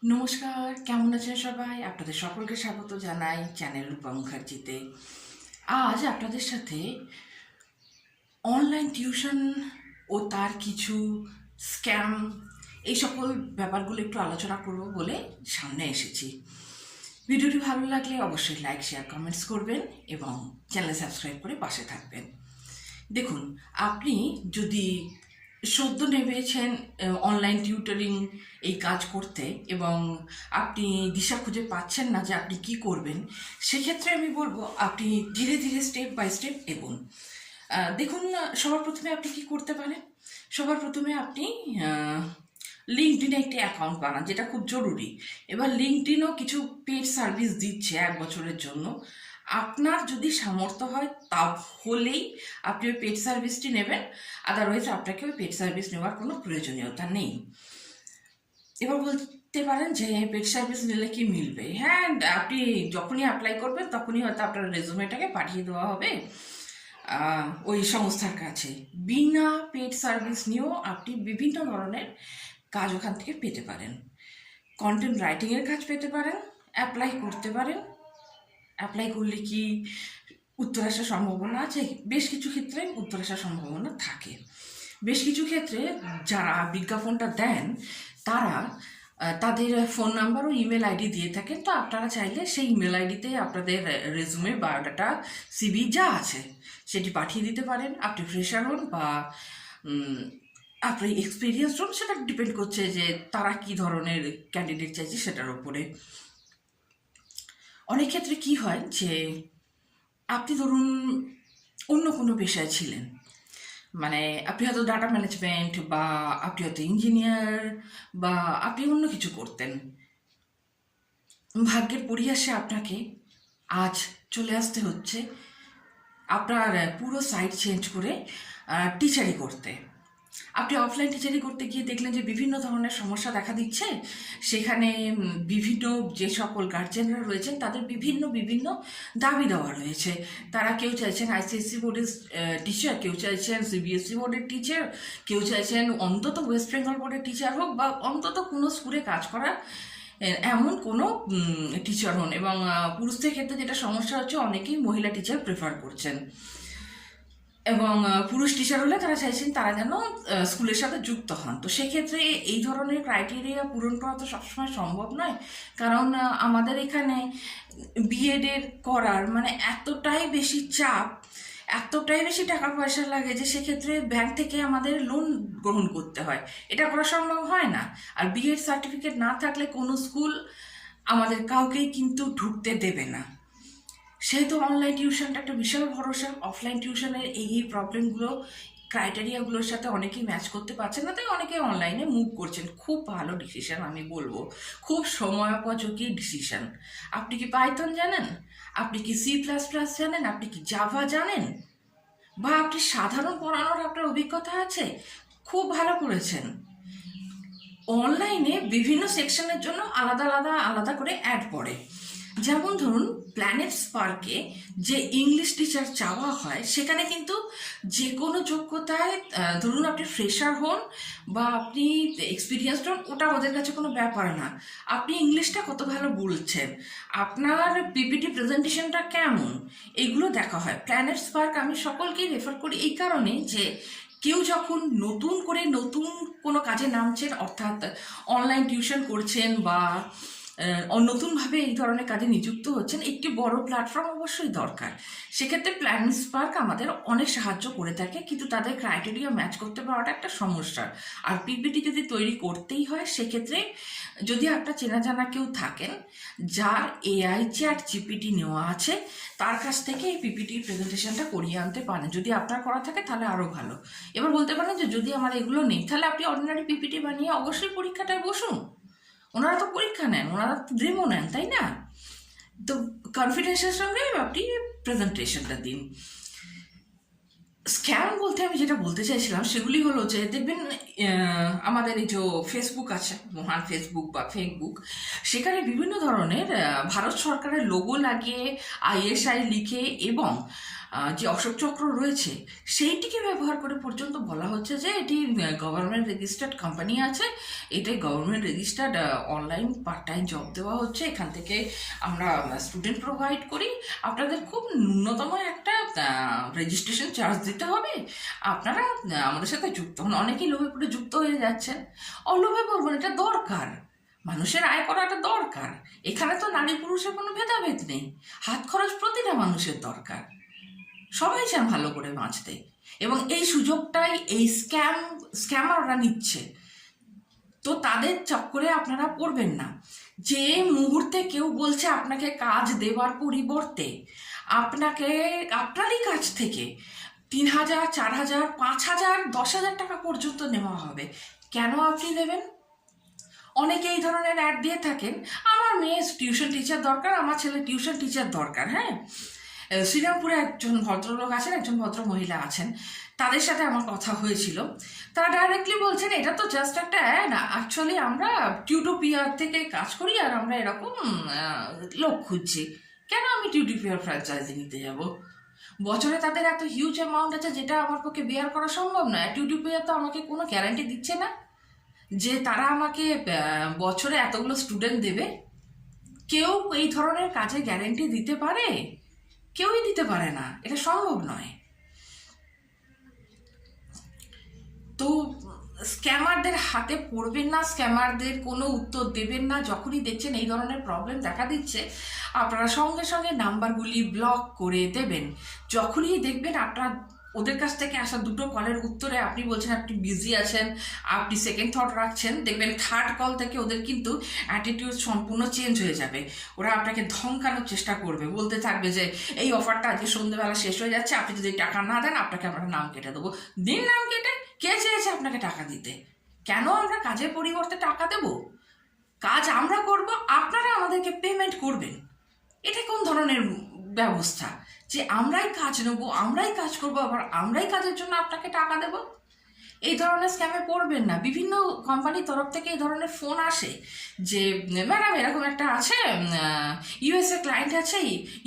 নমস্কার, কেমন আছেন সবাই? আপনাদের সকলকে স্বাগত জানাই চ্যানেল রূপা মুখার্জিতে। আজ আপনাদের সাথে অনলাইন টিউশন ও তার কিছু স্ক্যাম এই সকল ব্যাপারগুলো একটু আলোচনা করব বলে সামনে এসেছি। ভিডিওটি ভালো লাগলে অবশ্যই লাইক, শেয়ার, কমেন্টস করবেন এবং চ্যানেল সাবস্ক্রাইব করে পাশে থাকবেন। দেখুন, আপনি যদি সদ্য নেমেছেন অনলাইন টিউটরিং এই কাজ করতে এবং আপনি দিশা খুঁজে পাচ্ছেন না যে আপনি কি করবেন, সেক্ষেত্রে আমি বলবো আপনি ধীরে ধীরে স্টেপ বাই স্টেপ এগোন। দেখুন, সবার প্রথমে আপনি কি করতে পারেন? সবার প্রথমে আপনি লিঙ্কডিনে একটি অ্যাকাউন্ট বানান, যেটা খুব জরুরি। এবার লিঙ্কডিনও কিছু পেড সার্ভিস দিচ্ছে 1 বছরের জন্য। আপনার যদি সামর্থ্য হয় তাহলেই আপনি ওই পেড সার্ভিসটি নেবেন, আদারওয়াইজ আপনাকে ওই পেড সার্ভিস নেওয়ার কোনো প্রয়োজনীয়তা নেই। এবার বলতে পারেন যে পেড সার্ভিস নিলে কি মিলবে? হ্যাঁ, আপনি যখনই অ্যাপ্লাই করবেন তখনই হয়তো আপনার রেজুমেটাকে পাঠিয়ে দেওয়া হবে ওই সংস্থার কাছে। বিনা পেড সার্ভিস নিয়েও আপনি বিভিন্ন ধরনের কাজ ওখান থেকে পেতে পারেন। কন্টেন্ট রাইটিংয়ের কাজ পেতে পারেন, অ্যাপ্লাই করতে পারেন। অ্যাপ্লাই করলে কি উত্তর আসার সম্ভাবনা আছে? বেশ কিছু ক্ষেত্রে উত্তর আসার সম্ভাবনা থাকে। বেশ কিছু ক্ষেত্রে যারা বিজ্ঞাপনটা দেন তারা তাদের ফোন নাম্বার ও ইমেল আইডি দিয়ে থাকেন, তো আপনারা চাইলে সেই ইমেল আইডিতে আপনাদের রেজুমে, বায়োডাটা, সিভি যা আছে সেটি পাঠিয়ে দিতে পারেন। আপনি ফ্রেশার হন বা আপনি এক্সপিরিয়েন্স হন, সেটা ডিপেন্ড করছে যে তারা কি ধরনের ক্যান্ডিডেট চাইছে সেটার উপরে। অনেক ক্ষেত্রে কি হয় যে আপনি ধরুন অন্য কোনো পেশায় ছিলেন, মানে আপনি হয়তো ডাটা ম্যানেজমেন্ট বা আপনি হয়তো ইঞ্জিনিয়ার বা আপনি অন্য কিছু করতেন। ভাগ্যের পরিহাসে আপনাকে আজ চলে আসতে হচ্ছে আপনার পুরো সাইট চেঞ্জ করে টিচারি করতে। আপনি অফলাইন টিচারিং করতে গিয়ে দেখলেন যে বিভিন্ন ধরনের সমস্যা দেখা দিচ্ছে। সেখানে বিভিন্ন যে সকল গার্জেনরা রয়েছেন তাদের বিভিন্ন বিভিন্ন দাবি দেওয়া রয়েছে। তারা কেউ চাইছেন আইসিএসসি বোর্ডের টিচার, কেউ চাইছেন সিবিএসসি বোর্ডের টিচার, কেউ চাইছেন অন্তত ওয়েস্ট বেঙ্গল বোর্ডের টিচার হোক বা অন্তত কোনো স্কুলে কাজ করা এমন কোনো টিচার হন। এবং পুরুষদের ক্ষেত্রে যেটা সমস্যা হচ্ছে, অনেকেই মহিলা টিচার প্রেফার করছেন। এবং পুরুষ টিচার হলে তারা চাইছেন তারা যেন স্কুলের সাথে যুক্ত হন। তো সেক্ষেত্রে এই ধরনের ক্রাইটেরিয়া পূরণ করা তো সবসময় সম্ভব নয়, কারণ আমাদের এখানে বিএডের করার মানে এতটাই বেশি চাপ, এতটাই বেশি টাকা পয়সা লাগে যে সেক্ষেত্রে ব্যাংক থেকে আমাদের লোন গ্রহণ করতে হয়। এটা করা সম্ভব হয় না। আর বিএড সার্টিফিকেট না থাকলে কোনো স্কুল আমাদের কাউকেই কিন্তু ঢুকতে দেবে না। সেহেতু অনলাইন টিউশনটা একটা বিশাল ভরসা। অফলাইন টিউশনের এই প্রবলেমগুলো, ক্রাইটেরিয়াগুলোর সাথে অনেকেই ম্যাচ করতে পারছেন না, তাই অনেকে অনলাইনে মুভ করছেন। খুব ভালো ডিসিশন, আমি বলবো খুব সময়োপযোগী ডিসিশন। আপনি কি পাইথন জানেন? আপনি কি C++ জানেন? আপনি কি জাভা জানেন? বা আপনি সাধারণ পড়ানোর আপনার অভিজ্ঞতা আছে? খুব ভালো করেছেন। অনলাইনে বিভিন্ন সেকশনের জন্য আলাদা আলাদা আলাদা করে অ্যাড পড়ে। যেমন ধরুন, প্ল্যানেট স্পার্কে যে ইংলিশ টিচার চাওয়া হয় সেখানে কিন্তু যে কোনো যোগ্যতায়, ধরুন আপনি ফ্রেশার হন বা আপনি এক্সপিরিয়েন্সড হন, ওটা ওদের কাছে কোনো ব্যাপার না। আপনি ইংলিশটা কত ভালো বলছেন, আপনার পিপিটি প্রেজেন্টেশনটা কেমন, এগুলো দেখা হয়। প্ল্যানেট স্পার্ক আমি সকলকেই রেফার করি এই কারণে যে কেউ যখন নতুন করে নতুন কোনো কাজে নামছেন, অর্থাৎ অনলাইন টিউশন করছেন বা নতুনভাবে এই ধরনের কাজে নিযুক্ত হচ্ছেন, একটি বড় প্ল্যাটফর্ম অবশ্যই দরকার। সেক্ষেত্রে প্ল্যান স্পার্ক আমাদের অনেক সাহায্য করে থাকে, কিন্তু তাদের ক্রাইটেরিয়া ম্যাচ করতে পারাটা একটা সমস্যা। আর পিপিটি যদি তৈরি করতেই হয়, সেক্ষেত্রে যদি আপনার চেনা জানা কেউ থাকেন যার AI চ্যাট জিপিটি নেওয়া আছে, তার কাছ থেকে এই পিপিটি প্রেজেন্টেশনটা করিয়ে আনতে পারেন। যদি আপনার করা থাকে তাহলে আরও ভালো। এবার বলতে পারেন যে যদি আমার এগুলো নেই, তাহলে আপনি অর্ডিনারি পিপিটি বানিয়ে অবশ্যই পরীক্ষাটায় বসুন। ওনারা তো পরীক্ষা নেন, ওনারা তো ডেমো নেন, তাই না? তো কনফিডেন্সের সঙ্গে আপনি প্রেজেন্টেশনটা দিন। স্ক্যাম বলতে আমি যেটা বলতে চাইছিলাম সেগুলি হলো যে দেখবেন আমাদের এই যে ফেসবুক আছে, মহান ফেসবুক বা ফেসবুক, সেখানে বিভিন্ন ধরনের ভারত সরকারের লোগো লাগিয়ে ISI লিখে এবং যে অশোক চক্র রয়েছে সেইটিকে ব্যবহার করে পর্যন্ত বলা হচ্ছে যে এটি গভর্নমেন্ট রেজিস্টার্ড কোম্পানি আছে, এটাই government registered online part time job দেওয়া হচ্ছে, এখান থেকে আমরা স্টুডেন্ট প্রোভাইড করি, আপনাদের খুব ন্যূনতম একটা রেজিস্ট্রেশন চার্জ দিতে হবে, আপনারা আমাদের সাথে যুক্ত হন। অনেকেই লোভে পড়ে যুক্ত হয়ে যাচ্ছেন। অলোভে বলবেন, এটা দরকার, মানুষের আয় করাটা দরকার। এখানে তো নারী পুরুষের কোনো ভেদাভেদ নেই, হাত খরচ প্রতিটা মানুষের দরকার, সবাই চান ভালো করে বাঁচতে। এবং এই সুযোগটাই এই স্ক্যামাররা নিচ্ছে। তো তাদের চক্করে আপনারা পড়বেন না। যে মুহূর্তে কেউ বলছে আপনাকে কাজ দেওয়ার পরিবর্তে আপনারই কাছ থেকে 3,000, 4,000, 5,000, 10,000 টাকা পর্যন্ত নেওয়া হবে, কেন আপনি দেবেন? অনেকে এই ধরনের অ্যাড দিয়ে থাকেন, আমার মেয়ে টিউশন টিচার দরকার, আমার ছেলে টিউশন টিচার দরকার। হ্যাঁ, শ্রীরামপুরে একজন ভদ্রলোক আছেন, একজন ভদ্র মহিলা আছেন, তাদের সাথে আমার কথা হয়েছিল। তারা ডাইরেক্টলি বলছেন এটা তো জাস্ট একটা অ্যাড, অ্যাকচুয়ালি আমরা টিউটোপিয়ার থেকে কাজ করি আর আমরা এরকম লোক খুঁজছি। কেন আমি টিউটোপিয়ার ফ্র্যাঞ্চাইজি নিতে যাব? বছরে তাদের এত হিউজ অ্যামাউন্ট আছে যেটা আমার পক্ষে বেয়ার করা সম্ভব নয়। টিউটোপিয়ার তো আমাকে কোনো গ্যারান্টি দিচ্ছে না যে তারা আমাকে বছরে এতগুলো স্টুডেন্ট দেবে। কেউ এই ধরনের কাজে গ্যারান্টি দিতে পারে? কেউই দিতে পারে না, এটা সম্ভব নয়। তো স্ক্যামারদের হাতে পড়বেন না, স্ক্যামারদের কোনো উত্তর দেবেন না। যখনই দেখছেন এই ধরনের প্রবলেম দেখা দিচ্ছে, আপনারা সঙ্গে সঙ্গে নাম্বারগুলি ব্লক করে দেবেন। যখনই দেখবেন আপনার ওদের কাছ থেকে আসা দুটো কলের উত্তরে আপনি বলছেন আপনি বিজি আছেন, আপনি সেকেন্ড থট রাখছেন, দেখবেন থার্ড কল থেকে ওদের কিন্তু অ্যাটিটিউড সম্পূর্ণ চেঞ্জ হয়ে যাবে। ওরা আপনাকে ধমকানোর চেষ্টা করবে, বলতে থাকবে যে এই অফারটা আজকে সন্ধ্যেবেলা শেষ হয়ে যাচ্ছে, আপনি যদি টাকা না দেন আপনাকে আমরা নাম কেটে দেবো। দিন নাম কেটে, কে চেয়েছে আপনাকে টাকা দিতে? কেন আমরা কাজের পরিবর্তে টাকা দেব? কাজ আমরা করব, আপনারা আমাদেরকে পেমেন্ট করবেন। এটা কোন ধরনের ব্যবস্থা যে আমরাই কাজ নেবো, আমরাই কাজ করবো, আবার আমরাই কাজের জন্য আপনাকে টাকা দেব? এই ধরনের স্ক্যামে পড়বেন না। বিভিন্ন কোম্পানির তরফ থেকে এই ধরনের ফোন আসে যে ম্যাডাম এরকম একটা আছে, ইউএসএ ক্লায়েন্ট আছে,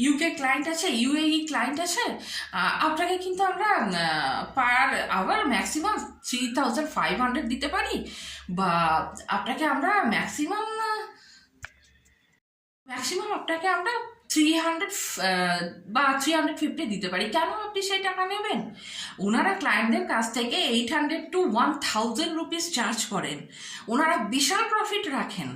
ইউকে ক্লায়েন্ট আছে, ইউএই ক্লায়েন্ট আছে, আপনাকে কিন্তু আমরা পার আওয়ার ম্যাক্সিমাম 3,500 দিতে পারি, বা আপনাকে আমরা ম্যাক্সিমাম আপনাকে আমরা 300 বা 350 দিতে পারি। কেন আপনি সেই টাকা নেবেন? ওনারা ক্লায়েন্টদের কাছ থেকে 800 to 1,000 রুপিস চার্জ করেন, ওনারা বিশাল প্রফিট রাখেন।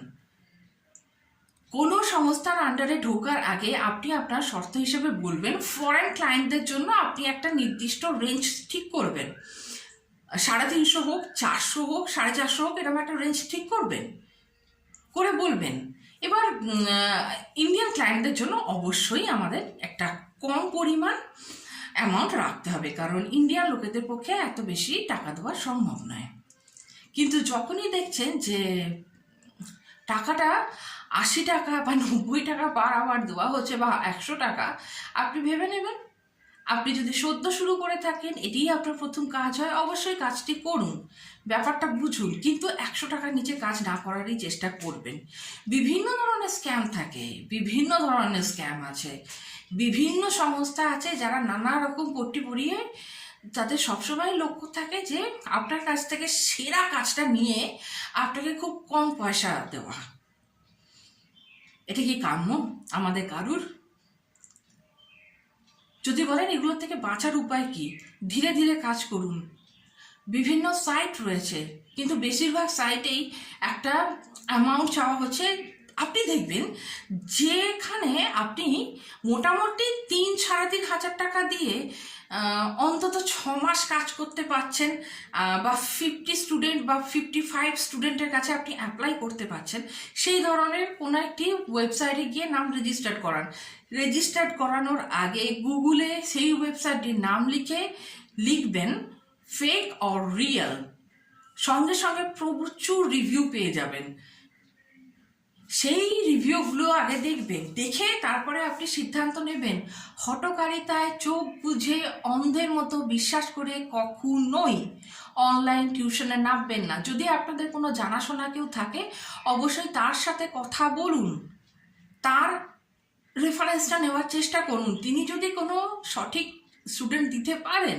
কোনো সংস্থার আন্ডারে ঢোকার আগে আপনি আপনার শর্ত হিসেবে বলবেন, ফরেন ক্লায়েন্টদের জন্য আপনি একটা নির্দিষ্ট রেঞ্জ ঠিক করবেন, 350 হোক, 400 হোক, 450 হোক, এরকম একটা রেঞ্জ ঠিক করবেন, করে বলবেন। এবার ইন্ডিয়ান ক্লায়েন্টদের জন্য অবশ্যই আমাদের একটা কম পরিমাণ অ্যামাউন্ট রাখতে হবে, কারণ ইন্ডিয়ান লোকেদের পক্ষে এত বেশি টাকা দেওয়া সম্ভব নয়। কিন্তু যখনই দেখছেন যে টাকাটা 80 টাকা বা 90 টাকা পার আওয়ার দেওয়া হচ্ছে, বা 100 টাকা, আপনি ভেবে নেবেন। আপনি যদি সদ্য শুরু করে থাকেন, এটিই আপনার প্রথম কাজ হয়, অবশ্যই কাজটি করুন, ব্যাপারটা বুঝুন, কিন্তু 100 টাকার নিচে কাজ না করারই চেষ্টা করবেন। বিভিন্ন ধরনের স্ক্যাম থাকে, বিভিন্ন ধরনের স্ক্যাম আছে, বিভিন্ন সংস্থা আছে যারা নানা রকম পট্টি পরিয়ে তাদের সবসময় লক্ষ্য থাকে যে আপনার কাছ থেকে সেরা কাজটা নিয়ে আপনাকে খুব কম পয়সা দেওয়া। এটা কি কাম্য আমাদের কারুর? যদি বলেন এগুলোর থেকে বাঁচার উপায় কি, ধীরে ধীরে কাজ করুন। বিভিন্ন সাইট রয়েছে, কিন্তু বেশিরভাগ সাইটেই একটা অ্যামাউন্ট চাওয়া হচ্ছে। আপনি দেখবেন যেখানে আপনি মোটামুটি 3-3.5 টাকা দিয়ে অন্তত 6 মাস কাজ করতে পারছেন, বা 50 স্টুডেন্ট বা 55 স্টুডেন্টের কাছে আপনি অ্যাপ্লাই করতে পারছেন, সেই ধরনের কোনো একটি ওয়েবসাইটে গিয়ে নাম রেজিস্টার করান। রেজিস্টার করানোর আগে গুগলে সেই ওয়েবসাইটটির নাম লিখবেন ফেক অর রিয়েল, সঙ্গে সঙ্গে প্রচুর রিভিউ পেয়ে যাবেন। সেই রিভিউগুলো আগে দেখবেন, দেখে তারপরে আপনি সিদ্ধান্ত নেবেন। হঠকারিতায় চোখ বুঝে অন্ধের মতো বিশ্বাস করে কখনোই অনলাইন টিউশনে নামবেন না। যদি আপনাদের কোনো জানাশোনা কেউ থাকে, অবশ্যই তার সাথে কথা বলুন, তার রেফারেন্সটা নেওয়ার চেষ্টা করুন। তিনি যদি কোনো সঠিক স্টুডেন্ট দিতে পারেন,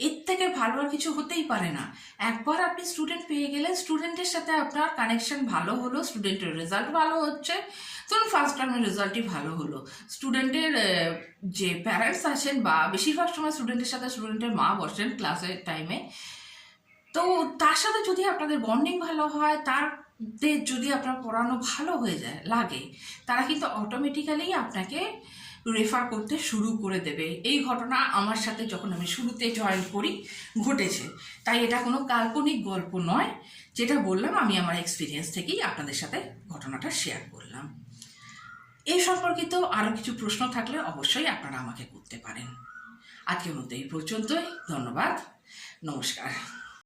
এর থেকে ভালো আর কিছু হতেই পারে না। একবার আপনি স্টুডেন্ট পেয়ে গেলেন, স্টুডেন্টের সাথে আপনার কানেকশন ভালো হলো, স্টুডেন্টের রেজাল্ট ভালো হচ্ছে, ধরুন ফার্স্ট টার্মের রেজাল্টই ভালো হলো, স্টুডেন্টের যে প্যারেন্টস আছেন বা বেশিরভাগ সময় স্টুডেন্টের সাথে স্টুডেন্টের মা বসেন ক্লাসের টাইমে, তো তার সাথে যদি আপনাদের বন্ডিং ভালো হয়, তাদের যদি আপনার পড়ানো ভালো হয়ে যায় লাগে, তারা কিন্তু অটোমেটিক্যালি আপনাকে রেফার করতে শুরু করে দেবে। এই ঘটনা আমার সাথে যখন আমি শুরুতে জয়েন করি ঘটেছে, তাই এটা কোনো কাল্পনিক গল্প নয়। যেটা বললাম আমি আমার এক্সপিরিয়েন্স থেকেই আপনাদের সাথে ঘটনাটা শেয়ার করলাম। এই সম্পর্কিত আরও কিছু প্রশ্ন থাকলে অবশ্যই আপনারা আমাকে করতে পারেন। আজকের মতো এই পর্যন্তই। ধন্যবাদ, নমস্কার।